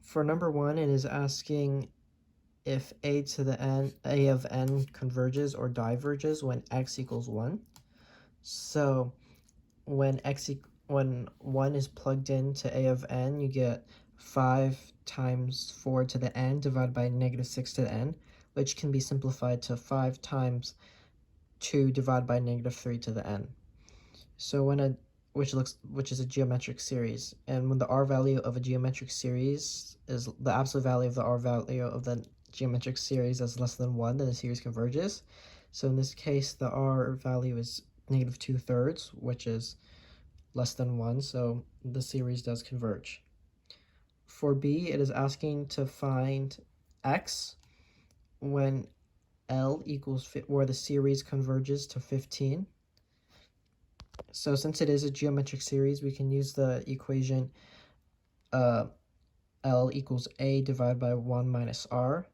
For number 1, it is asking if a of n converges or diverges when x equals 1. So when when 1 is plugged into a of n, you get 5 times 4 to the n divided by negative 6 to the n, which can be simplified to 5 times 2 divided by negative 3 to the n. So which is a geometric series, and when the r value of a geometric series is the absolute value of the r value of the geometric series is less than 1, then the series converges. So in this case, the r value is negative 2/3, which is less than 1, so the series does converge. For B, it is asking to find x when L equals where the series converges to 15. So since it is a geometric series, we can use the equation L equals A divided by 1 minus R.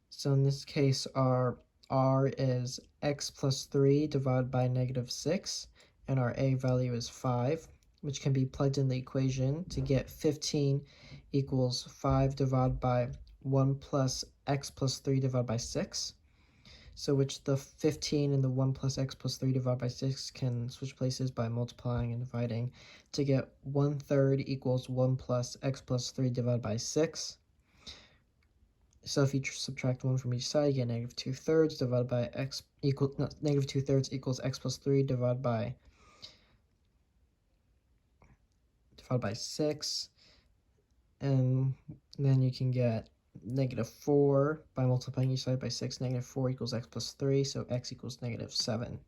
So in this case, our R is x plus 3 divided by negative 6, and our A value is 5, which can be plugged in the equation to get 15 equals 5 divided by 1 plus x plus 3 divided by 6. So which the 15 and the 1 plus x plus 3 divided by 6 can switch places by multiplying and dividing to get 1/3 equals 1 plus x plus 3 divided by 6. So if you subtract 1 from each side, you get negative 2/3 divided by x equal, no, negative 2/3 equals x plus 3 divided by 6. And then you can get negative 4 by multiplying each side by 6. Negative 4 equals x plus 3, so x equals negative 7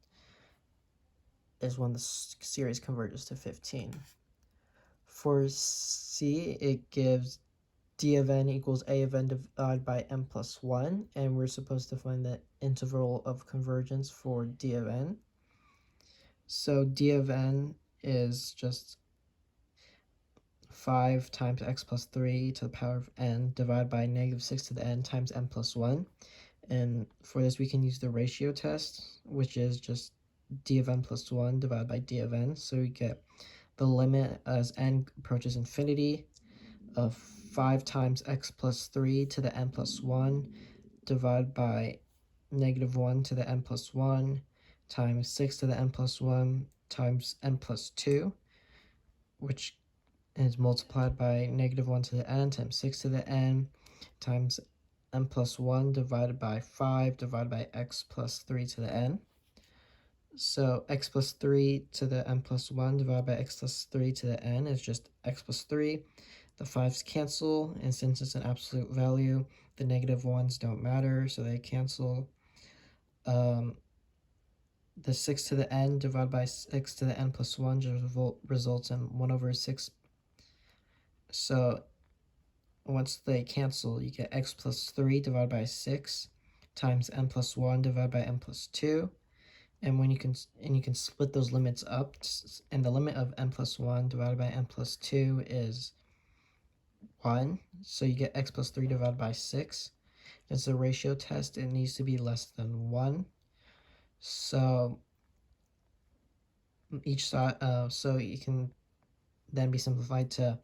is when the series converges to 15. For C, it gives d of n equals a of n divided by n plus 1, and we're supposed to find the interval of convergence for d of n. So d of n is just 5 times x plus 3 to the power of n divided by negative 6 to the n times n plus 1. And for this, we can use the ratio test, which is just d of n plus 1 divided by d of n. So we get the limit as n approaches infinity of 5 times x plus 3 to the n plus 1 divided by negative 1 to the n plus 1 times 6 to the n plus 1 times n plus 2, which is multiplied by negative 1 to the n times 6 to the n times n plus 1 divided by 5 divided by x plus 3 to the n. So x plus 3 to the n plus 1 divided by x plus 3 to the n is just x plus 3. The 5's cancel, and since it's an absolute value, the negative 1's don't matter, so they cancel. The 6 to the n divided by 6 to the n plus 1 just results in 1 over 6. So once they cancel, you get x plus 3 divided by 6 times n plus 1 divided by n plus 2. And when you can split those limits up, and the limit of n plus 1 divided by n plus 2 is 1, so you get x plus 3 divided by 6. It's a ratio test, it needs to be less than 1. So each side, so you can then be simplified to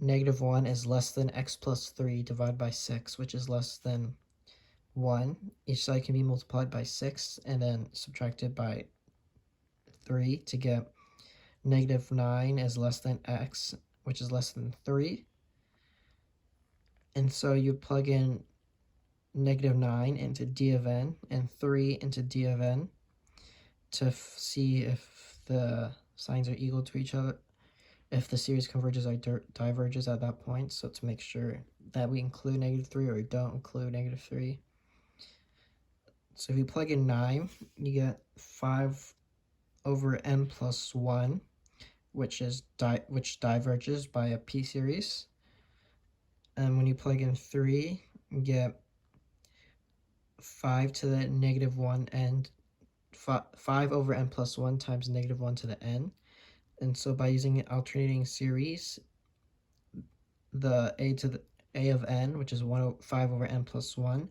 negative 1 is less than x plus 3 divided by 6, which is less than 1. Each side can be multiplied by 6 and then subtracted by 3 to get negative 9 is less than x, which is less than 3. And so you plug in negative 9 into d of n and 3 into d of n to see if the signs are equal to each other, if the series converges or diverges at that point. So to make sure that we include negative 3 or don't include negative 3. So if you plug in 9, you get 5 over n plus 1, which diverges by a p-series. And when you plug in 3, you get 5 to the negative 1 n, 5 over n plus 1 times negative 1 to the n. And so by using an alternating series, the a of n, which is 5 over n plus 1,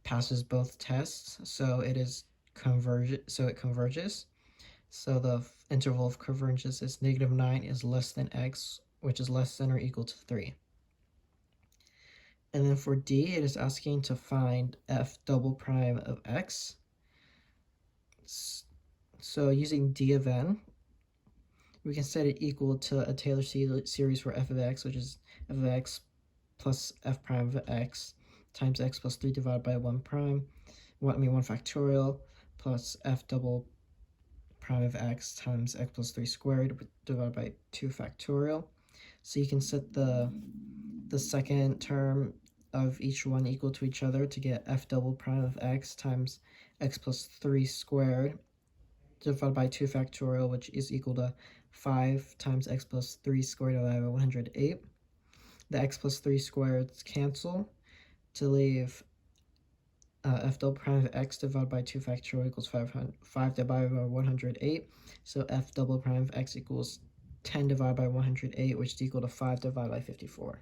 passes both tests, so it converges. So the interval of convergence is negative 9 is less than x, which is less than or equal to 3. And then for D, it is asking to find f double prime of x. So using D of n, we can set it equal to a Taylor series for f of x, which is f of x plus f prime of x times x plus 3 divided by 1 prime, 1 factorial, plus f double prime of x times x plus 3 squared divided by 2 factorial. So you can set the second term of each one equal to each other to get f double prime of x times x plus 3 squared divided by 2 factorial, which is equal to 5 times x plus 3 squared divided by 108. The x plus 3 squareds cancel to leave f double prime of x divided by 2 factorial equals 5 divided by 108. So f double prime of x equals 10 divided by 108, which is equal to 5 divided by 54.